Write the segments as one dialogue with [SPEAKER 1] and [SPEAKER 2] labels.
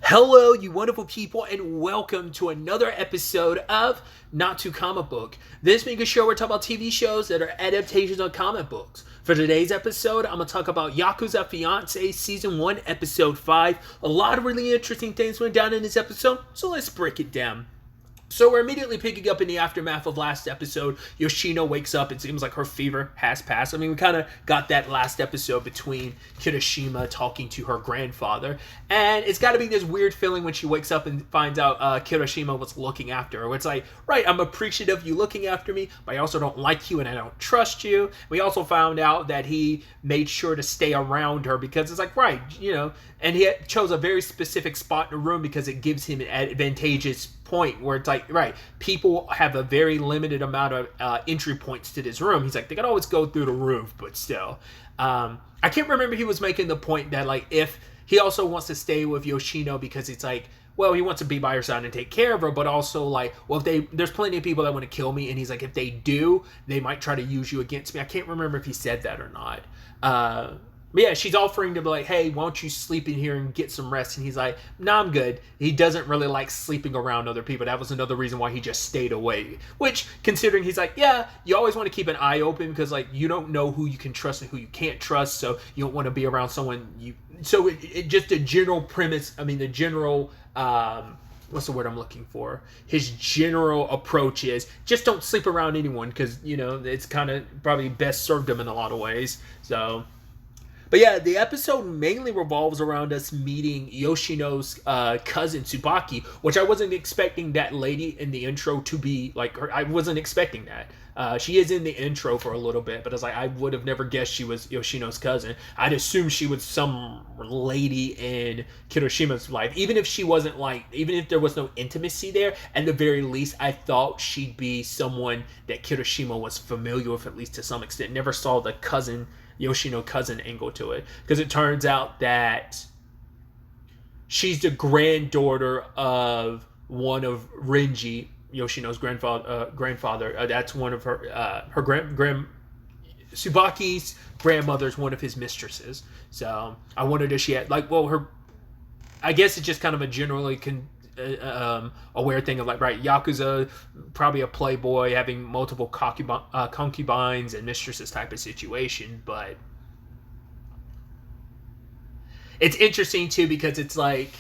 [SPEAKER 1] Hello, you wonderful people, and welcome to another episode of Not Too Comic Book. This being a show where we talk about TV shows that are adaptations of comic books. For today's episode, I'm going to talk about Yakuza Fiancé Season 1, Episode 5. A lot of really interesting things went down in this episode, so let's break it down. So we're immediately picking up in the aftermath of last episode. Yoshino wakes up. It seems like her fever has passed. I mean, we kind of got that last episode between Kirishima talking to her grandfather. And it's got to be this weird feeling when she wakes up and finds out Kirishima was looking after her. Where it's like, right, I'm appreciative of you looking after me, but I also don't like you and I don't trust you. We also found out that he made sure to stay around her because it's like, right, you know, and he chose a very specific spot in the room because it gives him an advantageous point where it's like, right, people have a very limited amount of entry points to this room. He's like, they could always go through the roof, but still. I can't remember, he was making the point that, like, if he also wants to stay with Yoshino because it's like, well, he wants to be by her side and take care of her, but also like, well, if there's plenty of people that want to kill me, and he's like, if they do, they might try to use you against me. I can't remember if he said that or not. But yeah, she's offering to be like, hey, why don't you sleep in here and get some rest? And he's like, nah, I'm good. He doesn't really like sleeping around other people. That was another reason why he just stayed away. Which, considering he's like, yeah, you always want to keep an eye open because, like, you don't know who you can trust and who you can't trust. So you don't want to be around someone you... So it just the general premise, I mean, the general... what's the word I'm looking for? His general approach is just don't sleep around anyone because, you know, it's kind of probably best served him in a lot of ways. So... But yeah, the episode mainly revolves around us meeting Yoshino's cousin, Tsubaki, which I wasn't expecting that lady in the intro to be, like, her. I wasn't expecting that. She is in the intro for a little bit, but I was like, I would have never guessed she was Yoshino's cousin. I'd assume she was some lady in Kirishima's life. Even if she wasn't, like, even if there was no intimacy there, at the very least, I thought she'd be someone that Kirishima was familiar with, at least to some extent. Never saw the Yoshino cousin angle to it, because it turns out that she's the granddaughter of one of Renji, Yoshino's grandfather. That's one of her Tsubaki's grandmother's one of his mistresses. So I wondered if she had, like, well, I guess it's just kind of a generally aware thing of, like, right, Yakuza, probably a playboy having multiple concubines and mistresses type of situation. But it's interesting too because it's like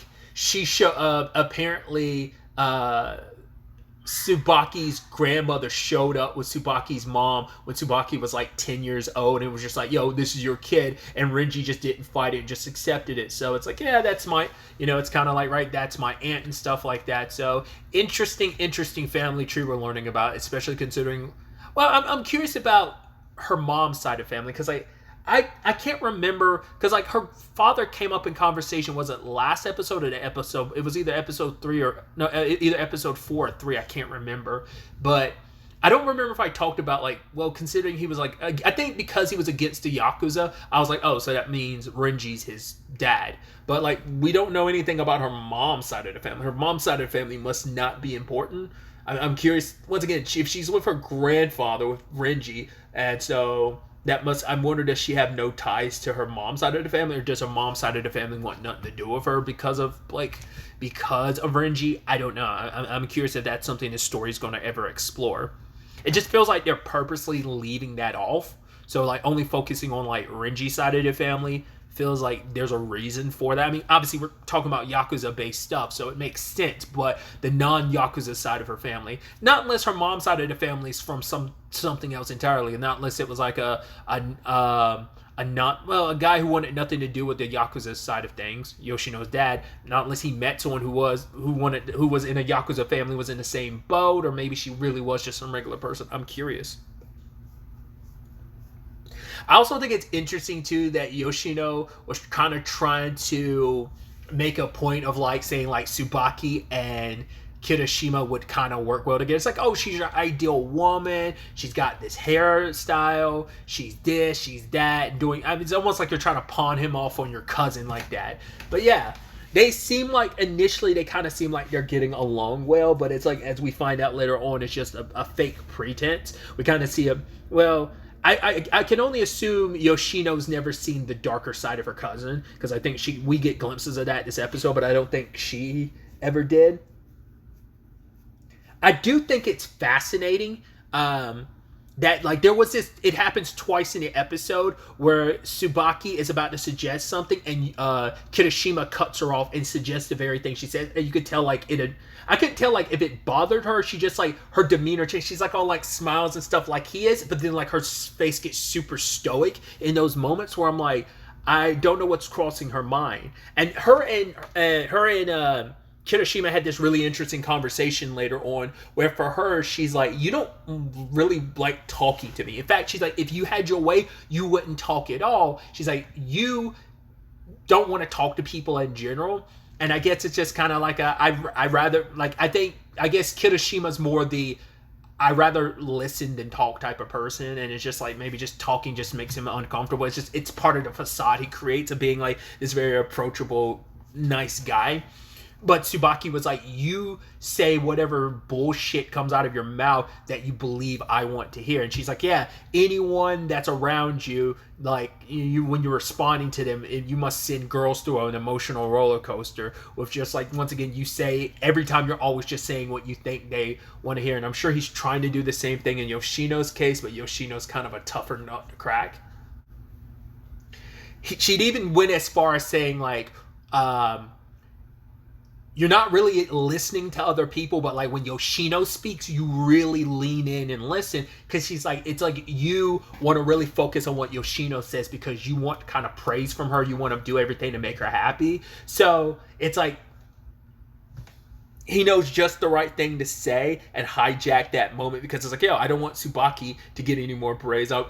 [SPEAKER 1] apparently Tsubaki's grandmother showed up with Tsubaki's mom when Tsubaki was like 10 years old, and it was just like, yo, this is your kid, and Renji just didn't fight it, just accepted it. So it's like, yeah, that's my, you know, it's kind of like, right, that's my aunt and stuff like that. So interesting family tree we're learning about, especially considering, well, I'm curious about her mom's side of family, because I can't remember, because, like, her father came up in conversation, was it last episode or the episode, it was either episode 3 or, no, either episode 4 or 3, I can't remember, but I don't remember if I talked about, like, well, considering he was, like, I think because he was against the Yakuza, I was like, oh, so that means Renji's his dad, but, like, we don't know anything about her mom's side of the family. Her mom's side of the family must not be important. I'm curious, once again, if she's with her grandfather, with Renji, and so... I'm wondering, does she have no ties to her mom's side of the family, or does her mom's side of the family want nothing to do with her because of Renji? I don't know. I'm curious if that's something the story's going to ever explore. It just feels like they're purposely leaving that off. So, like, only focusing on, like, Renji's side of the family feels like there's a reason for that. I mean, obviously we're talking about Yakuza-based stuff, so it makes sense, but the non-Yakuza side of her family, not unless her mom's side of the family is from something else entirely, and not unless it was like a guy who wanted nothing to do with the Yakuza side of things, Yoshino's dad, not unless he met someone who was in a Yakuza family, was in the same boat, or maybe she really was just some regular person. I'm curious. I also think it's interesting, too, that Yoshino was kind of trying to make a point of, like, saying, like, Tsubaki and Kirishima would kind of work well together. It's like, oh, she's your ideal woman. She's got this hairstyle. She's this, she's that. It's almost like you're trying to pawn him off on your cousin like that. But, yeah, they seem like, initially, they kind of seem like they're getting along well. But it's like, as we find out later on, it's just a fake pretense. We kind of see well... I can only assume Yoshino's never seen the darker side of her cousin, because I think we get glimpses of that this episode, but I don't think she ever did. I do think it's fascinating that like there was this. It happens twice in the episode where Tsubaki is about to suggest something, and Kirishima cuts her off and suggests the very thing she said. And you could tell like I couldn't tell like if it bothered her. She just like her demeanor changed. She's like all like smiles and stuff like he is, but then like her face gets super stoic in those moments where I'm like, I don't know what's crossing her mind. And her and Kirishima had this really interesting conversation later on where for her, she's like, you don't really like talking to me. In fact, she's like, if you had your way, you wouldn't talk at all. She's like, you don't want to talk to people in general. And I guess it's just kind of like I rather, like, I guess Kirishima's more the I rather listen than talk type of person. And it's just like, maybe just talking just makes him uncomfortable. It's part of the facade he creates of being like this very approachable, nice guy. But Tsubaki was like, you say whatever bullshit comes out of your mouth that you believe I want to hear. And she's like, yeah, anyone that's around you, like you when you're responding to them, you must send girls through an emotional roller coaster with just like, once again, you say every time you're always just saying what you think they want to hear. And I'm sure he's trying to do the same thing in Yoshino's case, but Yoshino's kind of a tougher nut to crack. She'd even went as far as saying like, you're not really listening to other people, but like when Yoshino speaks, you really lean in and listen, because she's like, it's like you want to really focus on what Yoshino says because you want kind of praise from her. You want to do everything to make her happy. So it's like he knows just the right thing to say and hijack that moment, because it's like, yo, I don't want Tsubaki to get any more praise. I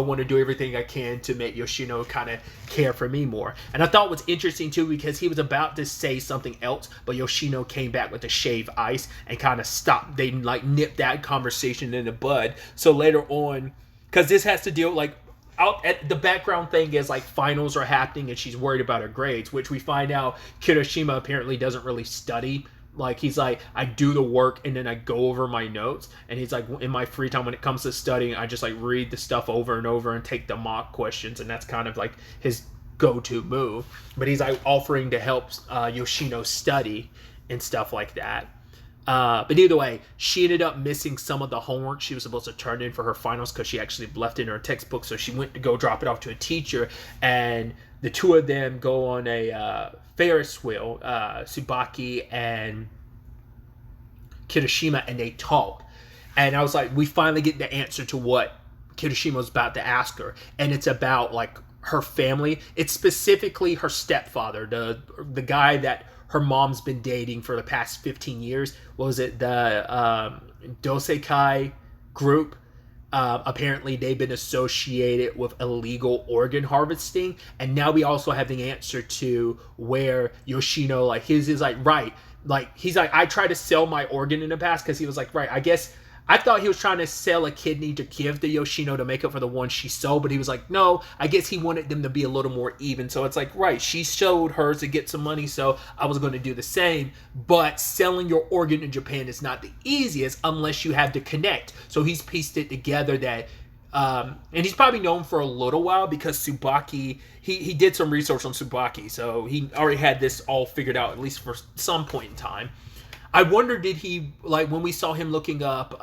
[SPEAKER 1] want to do everything I can to make Yoshino kind of care for me more. And I thought it was interesting too, because he was about to say something else, but Yoshino came back with a shave ice and kind of stopped. They like nipped that conversation in the bud. So later on, because this has to deal like out at the background thing is like finals are happening and she's worried about her grades, which we find out Kirishima apparently doesn't really study. Like he's like, I do the work and then I go over my notes, and he's like, in my free time when it comes to studying, I just like read the stuff over and over and take the mock questions, and that's kind of like his go-to move. But he's like offering to help Yoshino study and stuff like that. But either way, she ended up missing some of the homework she was supposed to turn in for her finals because she actually left it in her textbook. So she went to go drop it off to a teacher, and the two of them go on a Ferris wheel, Tsubaki and Kirishima, and they talk. And I was like, we finally get the answer to what Kirishima was about to ask her. And it's about like her family. It's specifically her stepfather, the guy that her mom's been dating for the past 15 years. What was it? The Dosekai group. Apparently they've been associated with illegal organ harvesting, and now we also have the answer to where Yoshino, like his is like, right, like he's like, I tried to sell my organ in the past, because he was like, right, I guess I thought he was trying to sell a kidney to give to Yoshino to make up for the one she sold, but he was like, no, I guess he wanted them to be a little more even. So it's like, right, she sold hers to get some money, so I was going to do the same. But selling your organ in Japan is not the easiest unless you have to connect. So he's pieced it together that, and he's probably known for a little while because Tsubaki, he did some research on Tsubaki, so he already had this all figured out, at least for some point in time. I wonder, did he, like, when we saw him looking up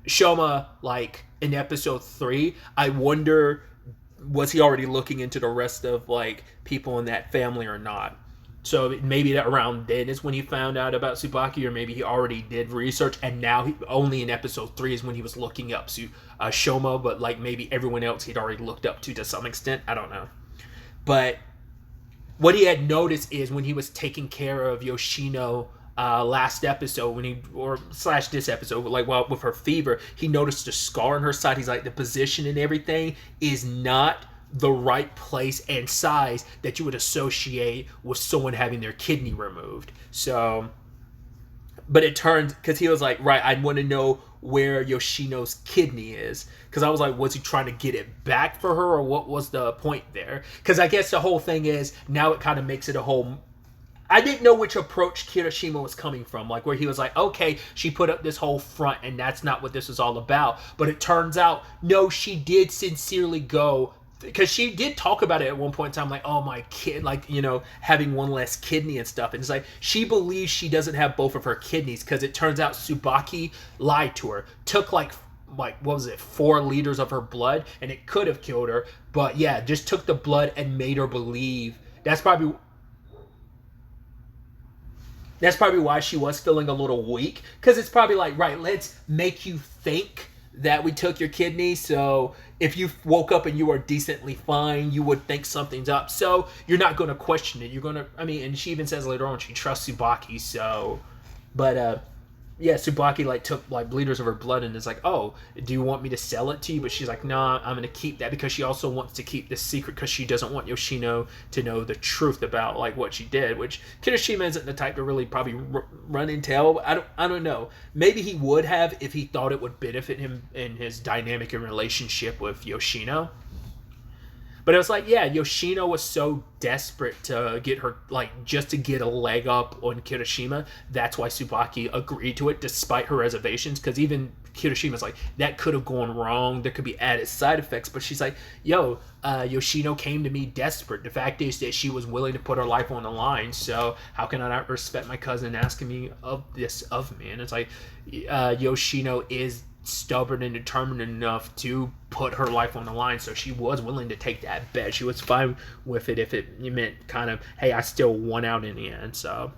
[SPEAKER 1] Shoma, like, in episode 3, I wonder, was he already looking into the rest of, like, people in that family or not? So maybe around then is when he found out about Tsubaki, or maybe he already did research, and now only in episode 3 is when he was looking up Shoma, but, like, maybe everyone else he'd already looked up to some extent. I don't know. But what he had noticed is when he was taking care of Yoshino last episode, this episode, like, well, with her fever, he noticed a scar on her side. He's like, the position and everything is not the right place and size that you would associate with someone having their kidney removed. So, but it turns, because he was like, right, I want to know where Yoshino's kidney is, because I was like, was he trying to get it back for her, or what was the point there? Because I guess the whole thing is, now it kind of makes it a whole, I didn't know which approach Kirishima was coming from, like where he was like, okay, she put up this whole front and that's not what this was all about. But it turns out, no, she did sincerely go, because she did talk about it at one point in time, like, oh, my kid, like, you know, having one less kidney and stuff. And it's like, she believes she doesn't have both of her kidneys, because it turns out Tsubaki lied to her, took like what was it, 4 liters of her blood, and it could have killed her. But yeah, just took the blood and made her believe. That's probably why she was feeling a little weak, because it's probably like, right, let's make you think that we took your kidney, so if you woke up and you were decently fine, you would think something's up, so you're not going to question it. You're going to, I mean, and she even says later on she trusts Tsubaki, so, but yeah, Tsubaki like took like liters of her blood and is like, oh, do you want me to sell it to you? But she's like, nah, I'm going to keep that, because she also wants to keep this secret, because she doesn't want Yoshino to know the truth about like what she did, which Kirishima isn't the type to really probably run and tell. I don't know. Maybe he would have if he thought it would benefit him in his dynamic and relationship with Yoshino. But it was like, yeah, Yoshino was so desperate to get her, like, just to get a leg up on Kirishima. That's why Tsubaki agreed to it, despite her reservations. Because even Kirishima's like, that could have gone wrong. There could be added side effects. But she's like, yo, Yoshino came to me desperate. The fact is that she was willing to put her life on the line. So how can I not respect my cousin asking me of this of me? And it's like, Yoshino is stubborn and determined enough to put her life on the line, so she was willing to take that bet. She was fine with it if it meant kind of, hey, I still won out in the end. So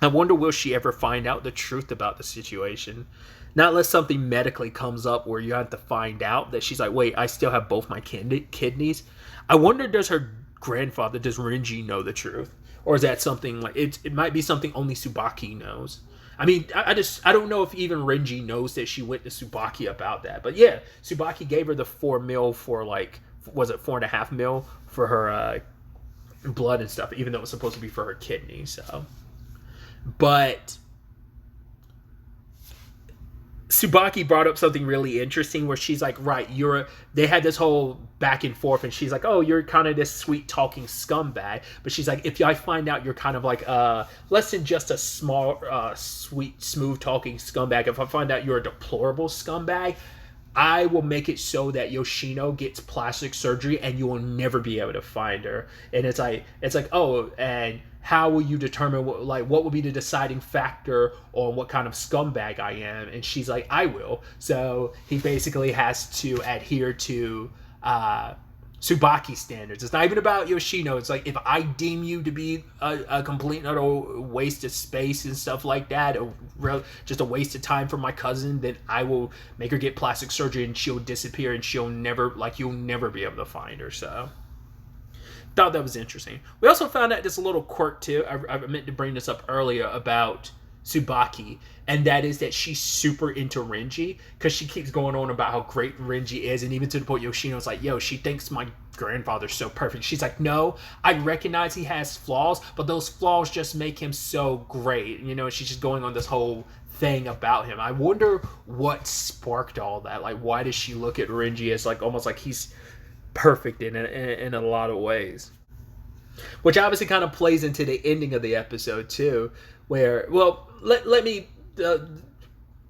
[SPEAKER 1] I wonder, will she ever find out the truth about the situation? Not unless something medically comes up where you have to find out that she's like, wait, I still have both my kidneys. I wonder, does her grandfather, does Renji know the truth? Or is that something like, it might be something only Tsubaki knows. I mean, I don't know if even Renji knows that she went to Tsubaki about that. But yeah, Tsubaki gave her the 4 mil for, like, was it 4.5 mil for her blood and stuff, even though it was supposed to be for her kidney. So, but Tsubaki brought up something really interesting where she's like, right, they had this whole back and forth, and she's like, oh, you're kind of this sweet talking scumbag. But she's like, if I find out you're kind of like less than just a small, sweet, smooth talking scumbag, if I find out you're a deplorable scumbag, I will make it so that Yoshino gets plastic surgery and you will never be able to find her. And it's like, oh, and how will you determine what will be the deciding factor on what kind of scumbag I am? And she's like, I will. So he basically has to adhere to Tsubaki standards. It's not even about Yoshino. It's like, if I deem you to be a complete and utter waste of space and stuff like that, just a waste of time for my cousin, then I will make her get plastic surgery and she'll disappear and you'll never be able to find her. So thought that was interesting. We also found out this little quirk too. I meant to bring this up earlier about Tsubaki, and that is that she's super into Renji, because she keeps going on about how great Renji is, and even to the point Yoshino's like, yo, she thinks my grandfather's so perfect. She's like, no, I recognize he has flaws, but those flaws just make him so great. You know, she's just going on this whole thing about him. I wonder what sparked all that. Like, why does she look at Renji as like almost like he's perfect in a lot of ways, which obviously kind of plays into the ending of the episode too, where, well, let me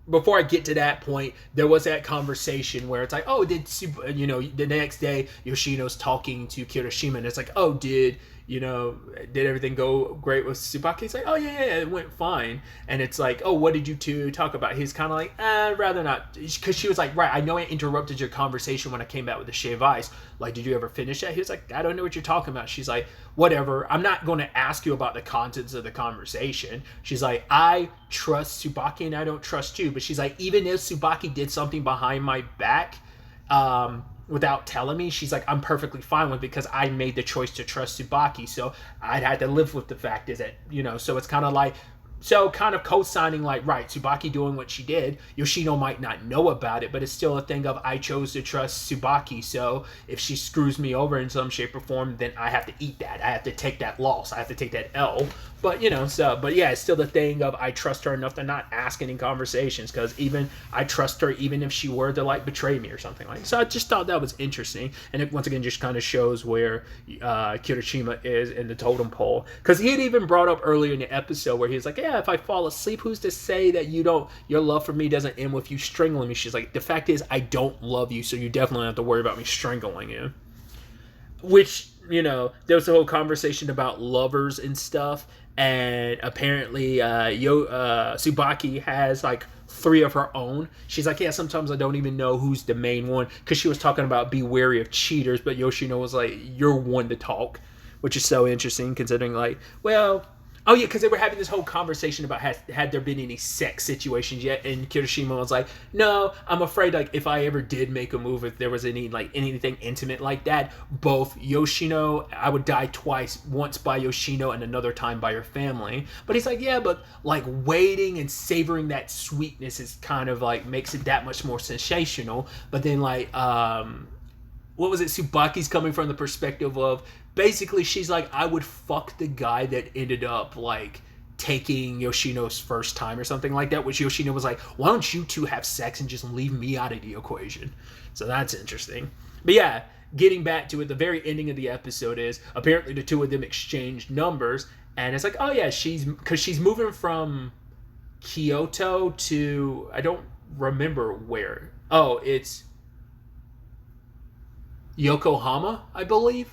[SPEAKER 1] before I get to that point, there was that conversation where it's like, oh, the next day Yoshino's talking to Kirishima, and it's like, oh, did everything go great with Tsubaki? It's like, oh, yeah, it went fine. And it's like, oh, what did you two talk about? He's kind of like, rather not. Because she was like, right, I know I interrupted your conversation when I came back with the shave ice. Like, did you ever finish that? He was like, I don't know what you're talking about. She's like, whatever. I'm not going to ask you about the contents of the conversation. She's like, I trust Tsubaki and I don't trust you. But she's like, even if Tsubaki did something behind my back, without telling me, she's like, I'm perfectly fine with it, because I made the choice to trust Tsubaki. So I'd had to live with the fact is that, so it's kind of like, So kind of co-signing like, right, Tsubaki doing what she did, Yoshino might not know about it, but it's still a thing of I chose to trust Tsubaki, so if she screws me over in some shape or form, then I have to eat that. I have to take that loss. I have to take that L. But, but yeah, it's still the thing of I trust her enough to not ask any conversations, because even I trust her even if she were to like betray me or something like that. So I just thought that was interesting, and it once again just kind of shows where Kirishima is in the totem pole, because he had even brought up earlier in the episode where he was like, yeah, if I fall asleep, who's to say that your love for me doesn't end with you strangling me? She's like, the fact is I don't love you, so you definitely don't have to worry about me strangling you. Which, there was a whole conversation about lovers and stuff, and apparently Tsubaki has like 3 of her own. She's like, yeah, sometimes I don't even know who's the main one, because she was talking about be wary of cheaters, but Yoshino was like, you're one to talk, which is so interesting considering like, well, oh yeah, because they were having this whole conversation about had there been any sex situations yet, and Kirishima was like, no, I'm afraid like if I ever did make a move, if there was anything intimate like that, both Yoshino, I would die twice, once by Yoshino and another time by your family. But he's like, yeah, but like waiting and savoring that sweetness is kind of like makes it that much more sensational. But then like what was it? Tsubaki's coming from the perspective of basically she's like, I would fuck the guy that ended up like taking Yoshino's first time or something like that, which Yoshino was like, why don't you two have sex and just leave me out of the equation? So that's interesting. But yeah, getting back to it, the very ending of the episode is apparently the two of them exchanged numbers, and it's like, oh yeah, she's moving from Kyoto to, I don't remember where. Oh, it's Yokohama, I believe.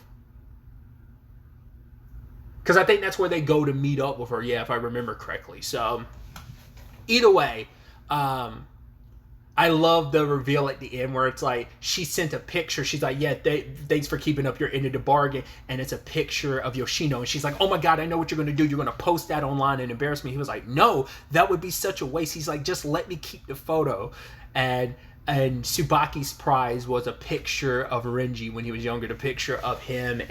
[SPEAKER 1] Because I think that's where they go to meet up with her, yeah, if I remember correctly. So, either way, I love the reveal at the end where it's like, she sent a picture. She's like, yeah, thanks for keeping up your end of the bargain. And it's a picture of Yoshino. And she's like, oh my God, I know what you're going to do. You're going to post that online and embarrass me. He was like, no, that would be such a waste. He's like, just let me keep the photo. And Tsubaki's prize was a picture of Renji when he was younger, the picture of him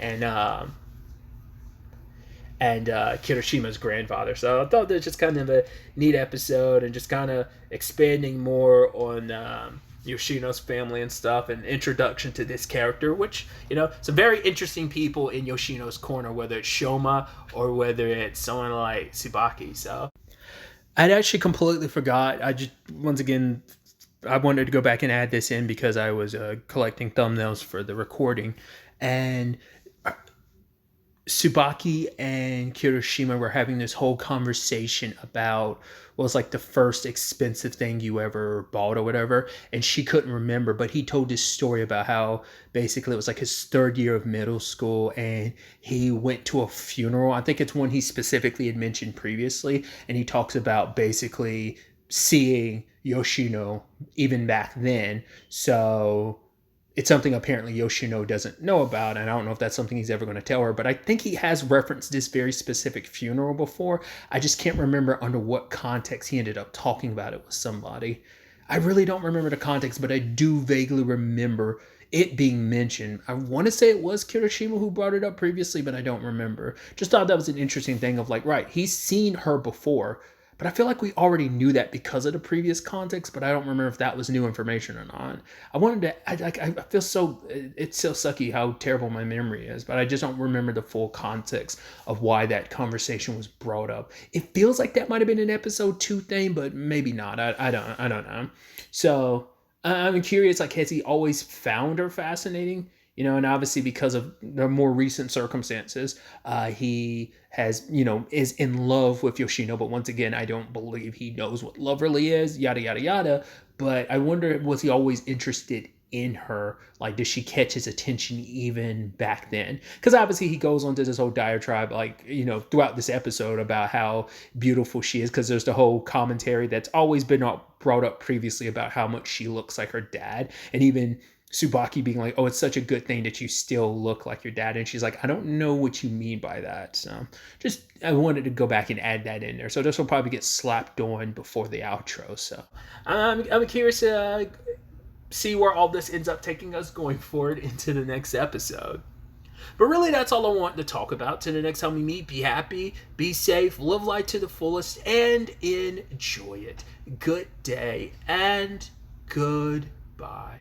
[SPEAKER 1] and Kirishima's grandfather. So I thought that was just kind of a neat episode, and just kind of expanding more on Yoshino's family and stuff, and introduction to this character, which, some very interesting people in Yoshino's corner, whether it's Shoma or whether it's someone like Tsubaki. So I'd actually completely forgot. Once again, I wanted to go back and add this in because I was collecting thumbnails for the recording, and Tsubaki and Kirishima were having this whole conversation about what was like the first expensive thing you ever bought or whatever, and she couldn't remember, but he told this story about how basically it was like his 3rd year of middle school, and he went to a funeral. I think it's one he specifically had mentioned previously, and he talks about basically seeing Yoshino even back then. So it's something apparently Yoshino doesn't know about, and I don't know if that's something he's ever going to tell her, but I think he has referenced this very specific funeral before. I just can't remember under what context he ended up talking about it with somebody. I really don't remember the context, but I do vaguely remember it being mentioned. I want to say it was Kirishima who brought it up previously, but I don't remember. Just thought that was an interesting thing of like, right, he's seen her before, but I feel like we already knew that because of the previous context, but I don't remember if that was new information or not. I feel so, it's so sucky how terrible my memory is, but I just don't remember the full context of why that conversation was brought up. It feels like that might have been an episode 2 thing, but maybe not. I don't know. So I'm curious, like, has he always found her fascinating? And obviously because of the more recent circumstances, he has, is in love with Yoshino. But once again, I don't believe he knows what love really is, yada, yada, yada. But I wonder, was he always interested in her? Like, did she catch his attention even back then? Because obviously he goes on to this whole diatribe, like, throughout this episode about how beautiful she is. Because there's the whole commentary that's always been brought up previously about how much she looks like her dad. And even Tsubaki being like, oh, it's such a good thing that you still look like your dad. And she's like, I don't know what you mean by that. So I wanted to go back and add that in there. So this will probably get slapped on before the outro. So I'm curious to see where all this ends up taking us going forward into the next episode. But really, that's all I want to talk about. Till the next time we meet, be happy, be safe, live life to the fullest, and enjoy it. Good day and goodbye.